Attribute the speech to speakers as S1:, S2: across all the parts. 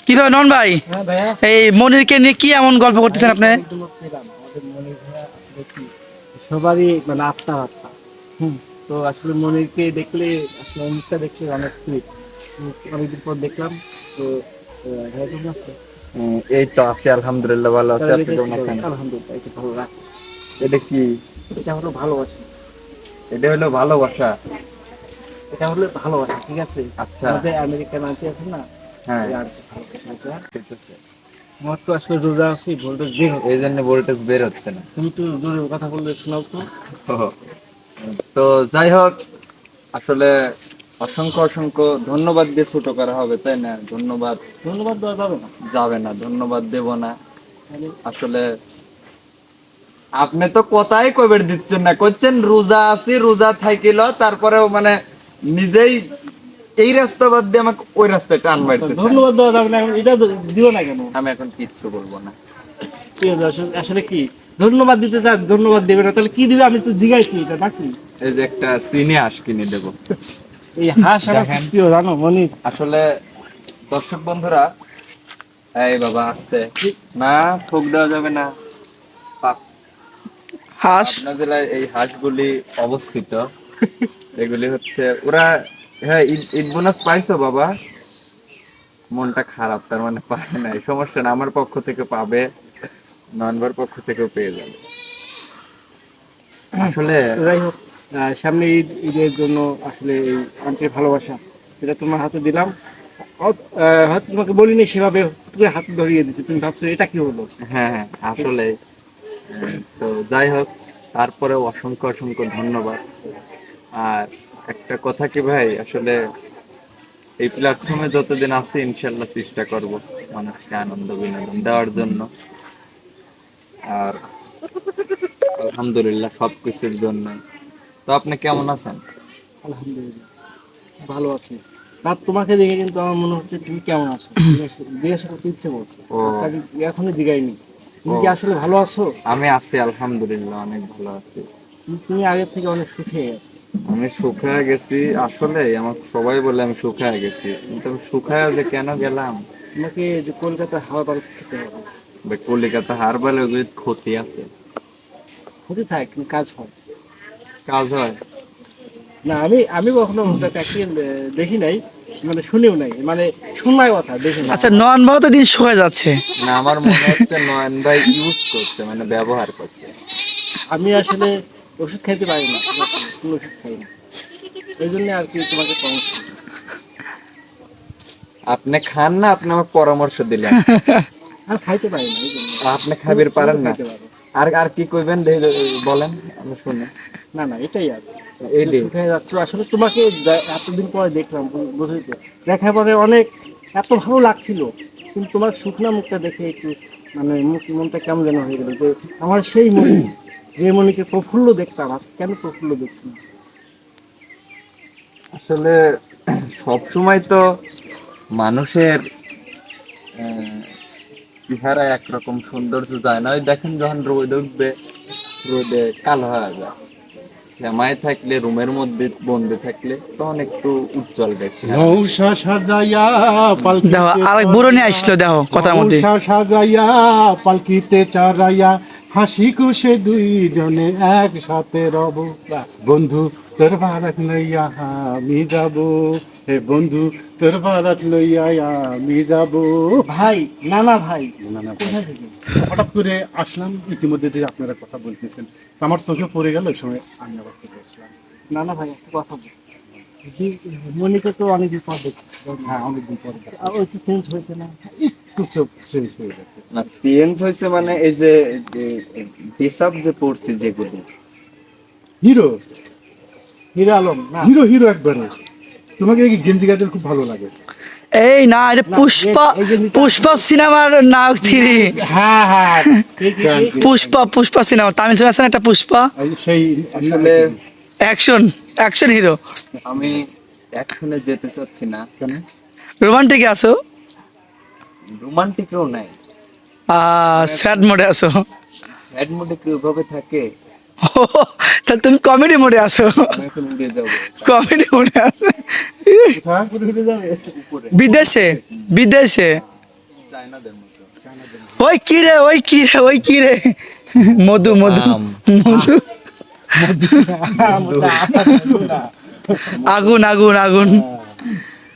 S1: কিভাবে নন ভাই?
S2: হ্যাঁ ভাইয়া,
S1: এই মনিরকে নিয়ে কি এমন গল্প করতেছেন আপনি?
S2: আমাদের মনির ভাইয়া দেখি সবারই মানে আত্মা আত্মা। তো আসলে মনিরকে দেখলে আসলে মুখটা দেখলে অনেক সুইট। অনেকদিন পর দেখলাম। তো ভাইয়া কেমন আছে?
S3: এই তো আছি আলহামদুলিল্লাহ, ভালো আছি।
S2: তাহলে
S3: আপনি
S2: এটা কি
S3: কেমন
S2: বলে?
S3: আছেন?
S2: আলহামদুলিল্লাহ, এটা ভালো রাখে।
S3: এটা কি?
S2: এটা হলো ভালোবাসা।
S3: এটা হলো ভালোবাসা?
S2: এটা হলো ভালোবাসা, ঠিক আছে?
S3: আচ্ছা।
S2: আমাদের আমেরিকান আন্টি আছে না,
S3: হ্যাঁ,
S2: ওই আন্টি ভালোবাসা।
S3: ঠিক আছে।
S2: আমার তো আসলে রোজা আছি, ভোল্টেজ বের হচ্ছে।
S3: এই জন্য ভোল্টেজ বের হচ্ছে না।
S2: তুমি একটু জোরে কথা বললে শোনাও তো।
S3: ওহ, তো যাই হোক, আসলে অসংখ্য অসংখ্য ধন্যবাদ দিয়ে ছোট করা হবে, তাই না? ধন্যবাদ
S2: ধন্যবাদ দেওয়া যাবে না।
S3: যাবে না, ধন্যবাদ দেব না।
S2: তাহলে
S3: আসলে আপনি তো কথাই কইবার দিচ্ছেন না, করছেন রোজা আছি, রোজা থাইকিল, তারপরেও মানে নিজেই এই রাস্তা বাদ দিয়ে আমাকে ওই রাস্তায় টান মারতেছেন।
S2: ধন্যবাদ দেওয়া যাবে না, এটা দিও না কেন?
S3: আমি এখন কিচ্ছু বলবো না।
S2: কি হলো আসলে কি ধন্যবাদ দিতে চান, ধন্যবাদ দেবে না, তাহলে কি দিবে? আমি তো জিগাইছি এটা নাকি।
S3: এই যে একটা চিনি হাঁস কিনে দেবো।
S2: এই হাঁস আমার
S3: দেখেন।
S2: খুব প্রিয়, জানো মনির।
S3: আসলে দর্শক বন্ধুরা, এই বাবা আসতে না, ঠোক দেওয়া যাবে না।
S1: হাঁস
S3: পাবনা জেলায় এই হাঁসগুলি অবস্থিত। এগুলি হচ্ছে ওরা, হ্যাঁ, ঈদ বোনাস পাইছো বাবা? মনটা খারাপ, তার মানে পায় নাই, সমস্যা না, আমার পক্ষ থেকে পাবে, নয়নবার পক্ষ থেকেও পেয়ে যাবে। আসলে
S2: তো যাই হোক, সামনে ঈদের জন্য আসলে এই আন্টির ভালোবাসা এটা তোমার হাতে দিলাম। হয়তো তোমাকে বলিনি সেভাবে, তুমি হাতে ধরিয়ে দিচ্ছি, তুমি ভাবছো এটা কি হলো।
S3: হ্যাঁ হ্যাঁ, আসলে তো যাই হোক, তারপরেও অসংখ্য অসংখ্য ধন্যবাদ। আর একটা কথা কি ভাই, আসলে এই প্ল্যাটফর্মে যতদিন আছি ইনশাল্লাহ চেষ্টা করব মানুষকে আনন্দ বিনোদন দেওয়ার জন্য। আর আলহামদুলিল্লাহ সবকিছুর জন্য। তো আপনি কেমন আছেন?
S2: আলহামদুলিল্লাহ ভালো আছি। আর তোমাকে দেখে কিন্তু আমার মনে হচ্ছে তুমি কেমন আছো জিজ্ঞাসা করতে ইচ্ছে করছে।
S3: ও।
S2: তাকে এখনো জিগাইনি তুমি কি
S3: ও।
S2: আসলে ভালো আছো।
S3: আমি আছি আলহামদুলিল্লাহ, অনেক ভালো আছি।
S2: তুমি আগের থেকে অনেক সুখে গেছো।
S3: আমি শুকায় গেছি, আসলে আমার সবাই বলে আমি শুকায় গেছি, কিন্তু আমি শুকায় যে কেন গেলাম?
S2: তোমাকে যে কলকাতার হাওয়া বাতাস খেতে হবে।
S3: ভাই, কলিকাতা হারবালে ওগুলি ক্ষতি আছে।
S2: হতে থাক, কিন্তু কাজ হয়।
S3: কাজ হয়।
S2: না, আমি আমি কখনো ওটাকে দেখি নাই, মানে শুনেও নাই, মানে শোনার কথা দেখি না।
S1: আচ্ছা, নন ভাও তো দিন শুকায় যাচ্ছে।
S3: না, আমার মনে হচ্ছে নয়ন ভাই ইউজ করছে, মানে ব্যবহার করছে।
S2: আমি আসলে ওষুধ খাইতে পারি না, ঠিক আছে? কোনো ওষুধ খাই না, এই জন্য আর কি তোমাকে পরামর্শ দিলাম।
S3: আপনি খান না, আপনি আমাকে পরামর্শ দিলেন।
S2: আর খাইতে পারি না, এই জন্য।
S3: আপনি খাবির পারেন না?
S2: খাইতে পারো।
S3: আর আর কি কইবেন বলেন, আমি শুনি।
S2: না না, এটাই আর
S3: এই দিন
S2: শুকিয়ে যাচ্ছ। আসলে তোমাকে এতদিন পরে দেখলাম, বুঝলি তো, দেখার পরে অনেক এত ভালো লাগছিল, কিন্তু তোমার শুকনা মুখটা দেখে একটু মানে মনটা কেমন যেন হয়ে গেল, যে আমার সেই মনি, যে মনিকে প্রফুল্ল দেখতাম, আজ কেন প্রফুল্ল দেখছি না।
S3: আসলে সব সময় তো মানুষের চেহারা একরকম সৌন্দর্য যায় না। ওই দেখেন, যখন রোদ উঠবে, রোদে কালো হয়ে যায়। শ্যামায় থাকলে, রুমের মধ্যে বন্দি থাকলে তখন একটু উজ্জ্বল দেখে।
S4: নৌশা সাজাইয়া
S1: দেখো
S4: পালকিতে
S1: আরেক বুড়ো নিয়ে আসলো, দেখো কথার মধ্যে।
S4: নৌশা সাজাইয়া পালকিতে চড়াইয়া হাসি খুশে দুইজনে একসাথে রব। বন্ধু তোর ভাড়াত লইয়া আমি যাব, হে বন্ধু তোর ভাড়াত লইয়া আমি যাব।
S2: ভাই, না না ভাই,
S4: না না ভাই,
S2: কোথায় থেকে?
S4: হঠাৎ করে আসলাম, ইতিমধ্যে যে আপনারা কথা বলতেছেন তো আমার চোখে পড়ে গেল, ওই সময় আমি আবার চলে আসলাম।
S2: না না ভাই, একটা কথা বল, মনিকে তো অনেকদিন পর দেখছি।
S4: হ্যাঁ, অনেকদিন পরে
S2: আর ওই তো চেঞ্জ হয়েছে না?
S4: একটু চোখ চেঞ্জ হয়ে গেছে।
S3: না, চেঞ্জ হয়েছে মানে এই যে হিসাব যে পড়ছি যেগুলি।
S4: হিরো,
S2: হিরো আলম না?
S4: হিরো হিরো একবারে। তোমাকে এই গেঞ্জি গাছের খুব ভালো লাগে।
S1: এই না, এটা পুষ্পা, পুষ্পা সিনেমার নায়ক থ্রি।
S2: হ্যাঁ হ্যাঁ,
S1: পুষ্পা, পুষ্পা সিনেমা, তামিল ছবি আছে না একটা পুষ্পা,
S4: সেই
S3: আসলে
S1: অ্যাকশন, অ্যাকশন হিরো।
S3: আমি একশনে যেতে চাচ্ছি না।
S4: কেন?
S1: রোমান্টিকে আছো,
S3: রোমান্টিকও নাই,
S1: স্যাড মোডে আছো।
S3: স্যাড মোডে কি ওইভাবে থাকে?
S1: তাহলে তুমি কমেডি মোডে আছো,
S3: আমি এখন উড়ে যাবো
S1: কমেডি মোডে আছো।
S4: কোথায়?
S2: ঘুরে যাবে
S3: উপরে।
S1: বিদেশে, বিদেশে।
S3: চায়নাদের মতো।
S1: ওই কি রে ওই কি রে ওই কি রে মধু মধু
S3: আম।
S1: মধু আগুন আগুন আগুন।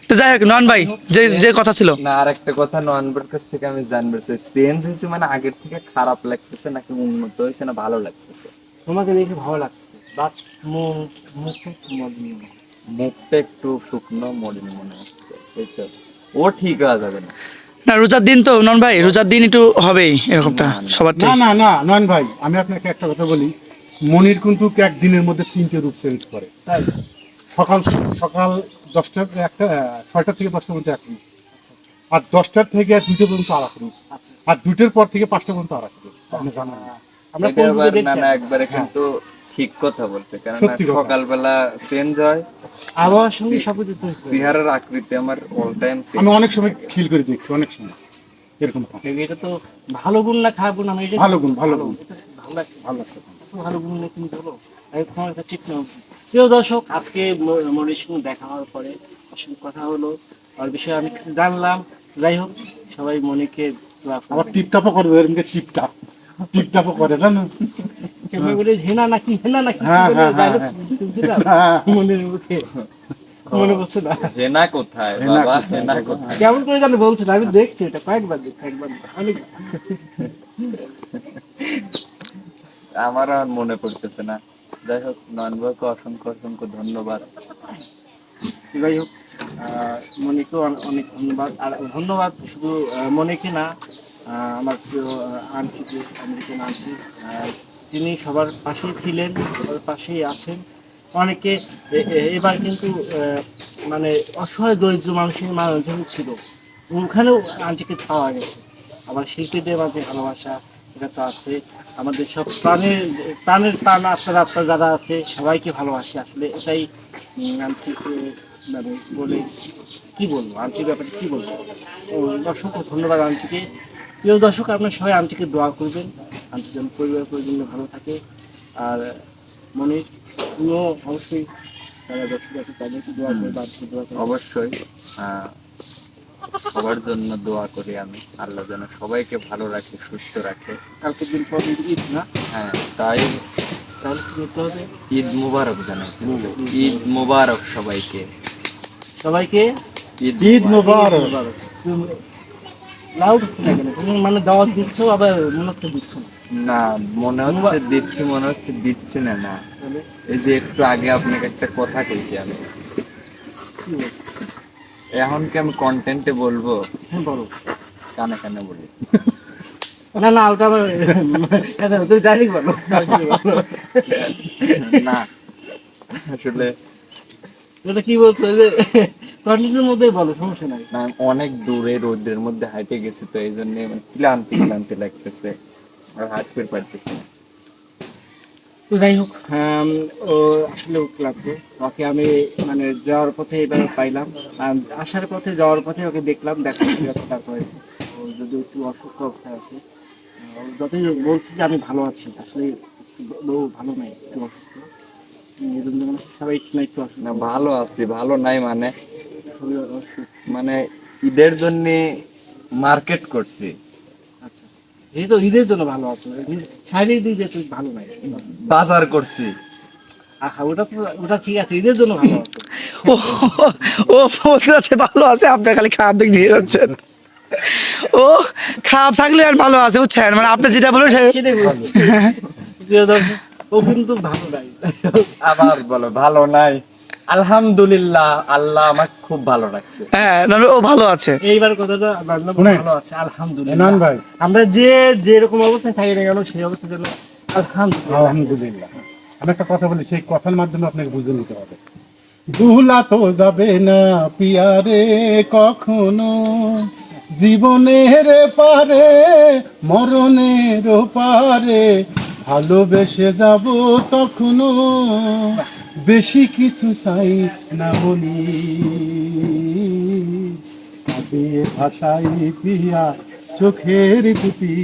S1: তো যাই হোক নন ভাই যে যে কথা ছিল,
S3: না আর একটা কথা নয়নবার কাছ থেকে আমি জানতে চাই, চেঞ্জ হয়েছে মানে আগের থেকে খারাপ লাগতেছে নাকি উন্নত হয়েছে না ভালো লাগতেছে?
S2: তোমাকে দেখে ভালো লাগছে, বাট মুখটা একটু মলিন।
S3: মুখটা একটু শুকনো মলিন মনে হচ্ছে, এই তো। ও ঠিক হয়ে যাবে না।
S1: না রোজার দিন তো নন ভাই, রোজার দিন একটু হবেই এরকমটা
S3: না, না।
S1: সবার।
S4: না না না নয়ন ভাই, আমি আপনাকে একটা কথা বলি, মনির কিন্তু একদিনের মধ্যে 3টে রূপ চেঞ্জ করে।
S2: তাই
S4: সকাল সকাল 10টা একটা 6টা থেকে 10টার মধ্যে এক রূপ, আর 10টার থেকে 2টা পর্যন্ত আর এক রূপ, আর 2টার পর থেকে 5টা পর্যন্ত আর এক রূপ। আপনি জানেন না?
S2: আমরা
S3: এটা
S2: কোন
S3: আবার
S2: যুগে
S3: না
S2: দেখছি
S3: না একবারে কিন্তু ঠিক কথা বলছে, কারণ
S4: সত্যি কথা।
S3: সকালবেলা চেঞ্জ হয়,
S2: আবহাওয়ার সঙ্গে সবকিছু তো হচ্ছে।
S3: চেহারার আকৃতি আমার অল টাইম
S4: আমি অনেক সময় ফিল করে দেখছি, অনেক সময় এরকম হয়।
S2: এটা তো ভালো গুণ না খারাপ গুণ, আমি এটা
S4: ভালো গুণ, ভালো গুণ।
S2: এটা ভালো লাগছে,
S4: ভালো লাগছে।
S2: এত ভালো গুণ নিয়ে তুমি বলো, আমি তোমার কাছে ঠিক না। প্রিয় দর্শক, আজকে মনির সঙ্গে দেখা হওয়ার পরে আসলে কথা হলো, আর বিষয়ে আমি কিছু জানলাম। যাই হোক, সবাই মনিকে দোয়া
S4: আবার
S2: করবেন।
S4: টিপটাপও করে, এরকম টিপটাপ টিপটাপও করে জানো।
S2: কেউ বলে হেনা নাকি হেনা নাকি
S4: হ্যাঁ, হ্যাঁ, হ্যাঁ, হ্যাঁ।
S2: মনের মুখে মনে পড়ছে না,
S3: হেনা কোথায়
S4: হেনা
S3: বাবা,
S4: কোথায়?
S3: হেনা কোথায়?
S2: কেমন করে জানি বলছে না, আমি দেখছি এটা কয়েকবার দেখছি, একবার না, অনেক।
S3: আমার আর মনে পড়তেছে না। যাই হোক, নয়নবাবুকে অসংখ্য অসংখ্য ধন্যবাদ।
S2: যাই হোক, মনিকেও অনেক ধন্যবাদ। আর ধন্যবাদ শুধু মনিকে না, আমার প্রিয় আন্টি, যে আমেরিকান আন্টি, তিনি সবার পাশেই ছিলেন, সবার পাশেই আছেন। অনেকে এবার কিন্তু মানে অসহায় দরিদ্র মানুষের মাঝে ছিল, ওখানেও আন্টিকে পাওয়া গেছে। আবার শিল্পীদের মাঝে ভালোবাসা, এটা তো আছে। আমাদের সব প্রাণের প্রাণের প্রাণ আপনারা যারা আছে সবাইকে ভালোবাসি, আসলে এটাই আন্টিকে মানে বলে কি বলবো, আন্টির ব্যাপারে কি বলবো। অসংখ্য ধন্যবাদ আন্টিকে। প্রিয় দর্শক, আপনার সবাই আন্টিকে দোয়া করবেন, আন্টি যেন পরিবার পরিজন্য ভালো থাকে। আর মনির তুমিও অবশ্যই যারা দর্শক আছে তাদেরকে দোয়া করবে, আন্টিকে দোয়া করবে।
S3: অবশ্যই সবার জন্য দোয়া করি আমি, আল্লাহ যেন সবাইকে ভালো রাখে, সুস্থ রাখে।
S2: কালকের দিন পর কিন্তু ঈদ না,
S3: হ্যাঁ তাই,
S2: তাহলে কি করতে হবে?
S3: ঈদ মুবারক জানাই, ঈদ মুবারক সবাইকে,
S2: সবাইকে
S4: ঈদ মোবারক।
S2: লাউড হচ্ছে না কেন? তুমি মানে দাওয়াত দিচ্ছ, আবার মনে হচ্ছে দিচ্ছ না।
S3: না মনে হচ্ছে দিচ্ছি, মনে হচ্ছে দিচ্ছি না। না,
S2: তাহলে
S3: এই যে একটু আগে আপনাকে একটা কথা কইছি আমি,
S2: কি বলছো?
S3: এখন কি আমি কন্টেন্টে বলবো?
S2: হ্যাঁ বলো।
S3: কানে কানে বলি।
S2: না না, ওটা আবার তুমি জানি বলো।
S3: না আসলে
S2: ওটা কি বলছো, ওই যে কন্ডিশনের মধ্যেই বলো, সমস্যা নাই।
S3: না, আমি অনেক দূরে রোদের মধ্যে হাঁটে গেছি, তো এই জন্য মানে ক্লান্তি ক্লান্তি লাগতেছে, আর হাঁটতে পারতেছি না।
S2: তো যাই হোক, ও আসলে লাগবে, ওকে আমি মানে যাওয়ার পথে এবার পাইলাম, আসার পথে যাওয়ার পথে ওকে দেখলাম, তারপর হয়েছে ও যদি একটু অসুস্থ অবস্থায় আছে। ও যতই বলছি যে আমি ভালো আছি, আসলে ও ভালো নাই, একটু অসুস্থ। এই জন্য মানে সবাই না একটু অসুস্থ,
S3: না ভালো আছি, ভালো নাই মানে,
S2: সবাই অসুস্থ।
S3: মানে ঈদের জন্য মার্কেট করছি,
S2: আচ্ছা, এই তো ঈদের জন্য ভালো আছো, শারীরিক দিক দিয়ে তুমি ভালো নাই।
S3: বাজার করছি।
S2: আহা, ওটা তো ওটা ঠিক আছে, ঈদের জন্য ভালো আছো।
S1: ও ও বলতে আছে ভালো আছে, আপনি খালি খারাপ দিক নিয়ে যাচ্ছেন। ও খারাপ থাকলে আর ভালো আছে বুঝছেন, মানে আপনি যেটা বলেন
S2: সেটাই বলছি। প্রিয় দর্শক, ও কিন্তু ভালো নাই।
S3: আবার বলো ভালো নাই, আলহামদুলিল্লাহ আল্লাহ আমাকে খুব ভালো রাখছে।
S1: হ্যাঁ নাহলে ও ভালো আছে।
S2: এইবার কথাটা বাংলা
S4: শুনে।
S2: ভালো আছে, আলহামদুলিল্লাহ।
S4: এনান ভাই।
S2: আমরা যেরকম অবস্থায় থাকি না কেন, সেই অবস্থার জন্য আলহামদুলিল্লাহ।
S4: আলহামদুলিল্লাহ। আমি একটা কথা বলি, সেই কথার মাধ্যমে আপনাকে বুঝে নিতে হবে। ভুলা তো যাবে না পিয়ারে কখনো, জীবনের পারে মরণের পারে, ভালোবেসে যাব তখনো, বেশি কিছু চাই না বলি, আবে ভাষাই পিয়া চোখের দুটি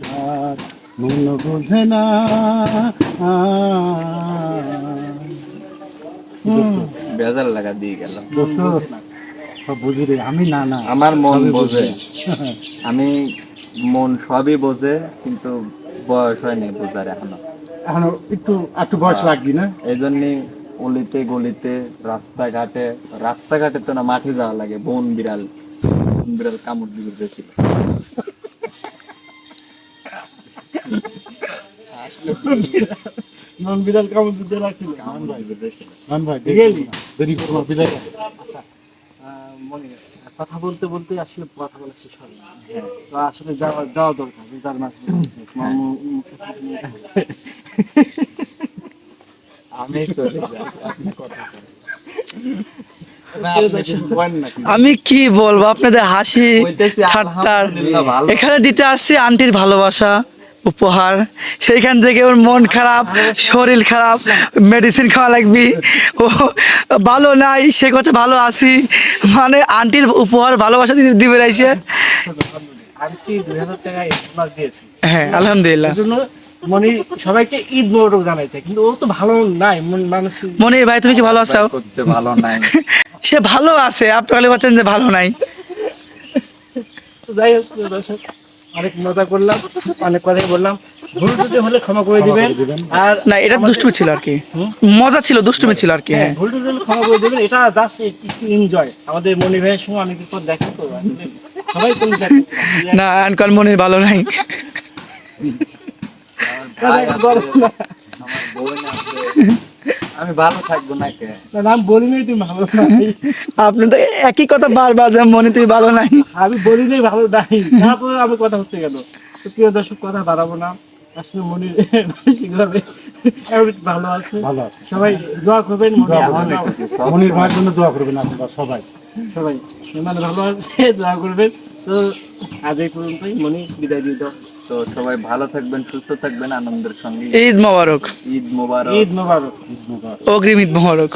S4: ধার, মন বোঝে না।
S3: বেজার লাগা দিয়ে গেলাম।
S4: দোস্ত সব বুঝি রে, আমি না না
S3: আমার মন
S4: সবই
S3: বোঝে,
S4: বুঝি।
S3: আমি মন সবই বোঝে, কিন্তু বয়স হয়নি বোঝার এখনো।
S4: এখনো একটু একটু বয়স লাগবে না?
S3: এই জন্যে অলিতে গলিতে রাস্তাঘাটে, রাস্তাঘাটে তো না, মাঠে যাওয়া লাগে, বন বিড়াল কামড় দিয়ে দিয়েছিল।
S2: নন বিড়াল কামড় দিতে লাগছিল।
S4: মান ভাই
S2: Really?
S4: দেরি করবো বিদায়।
S2: মনে কথা বলতে বলতে আসলে কথা বলা শেষ হয় না। তো আসলে যাওয়া যাওয়া দরকার, যার মাঝে
S3: আমি চলে যাই, আপনি কথা বলেন। না, আপনি কিছু বলেন নাকি?
S1: আমি কি বলবো, আপনাদের হাসি
S3: বলতেছি
S1: ঠাট্টার
S3: আলহামদুলিল্লাহ ভালো।
S1: এখানে দিতে আসছি আন্টির ভালোবাসা উপহার, সেইখান থেকে ওর মন খারাপ, শরীর খারাপ, মেডিসিন খাওয়া লাগবে, ও ভালো নাই সে কথা ভালো আছি, মানে আন্টির উপহার ভালোবাসা দিবে রাইছে।
S2: আমি কি 2000 টাকা ইনভাইট দিয়েছি।
S1: হ্যাঁ আলহামদুলিল্লাহ।
S2: এই জন্য মনি সবাইকে ঈদ মোবারক জানাইছে, কিন্তু ও তো ভালো নাই, মানুষ
S1: মনির ভাই তুমি কি ভালো আছো?
S3: করছে ভালো নাই।
S1: সে ভালো আছে, আপনি খালি বলছেন যে ভালো নাই।
S2: যাই হোক প্রিয় দর্শক, অনেক মজা করলাম, অনেক কথাই বললাম, ভুল ত্রুটি হলে ক্ষমা করে দিবেন। আর
S1: না এটা দুষ্টুমি ছিল আর কি, মজা ছিল, দুষ্টুমি ছিল আর কি। হ্যাঁ
S2: ভুল ত্রুটি হলে ক্ষমা করে দিবেন, এটা জাস্ট একটু এনজয়। আমাদের মনি ভাইয়ের সময় অনেক কিছু দেখেন তো, আসলে সবাই কোন দেখেন
S1: না আনকল মনির ভালো নাই।
S3: ভাই আছে, আমার বোন আছে, আমি ভালো থাকবো না কে?
S2: আমি বলি নাই তুমি ভালো নাই,
S1: আপনি তো একই কথা বারবার যে মনি তুই ভালো নাই।
S2: আমি বলি নাই ভালো নাই, তারপরে আমি কথা হচ্ছে কেন? তো প্রিয় দর্শক, কথা বাড়াবো না, আসলে মনি মানসিকভাবে ভালো আছে।
S4: ভালো আছে।
S2: সবাই দোয়া করবেন, মনি
S4: দোয়া
S2: আমার
S4: করবেন।
S2: নাম-
S4: মনির ভাইয়ের জন্য দোয়া করবেন আপনারা সবাই।
S2: সবাই মানে ভালো আছে, দোয়া করবেন। তো আজ এই পর্যন্তই, মনি বিদায় দিয়ে দাও।
S3: তো সবাই ভালো থাকবেন, সুস্থ থাকবেন, আনন্দের সঙ্গে।
S1: ঈদ মোবারক,
S3: ঈদ মোবারক।
S2: ঈদ মোবারক।
S1: অগ্রিম ঈদ মোবারক।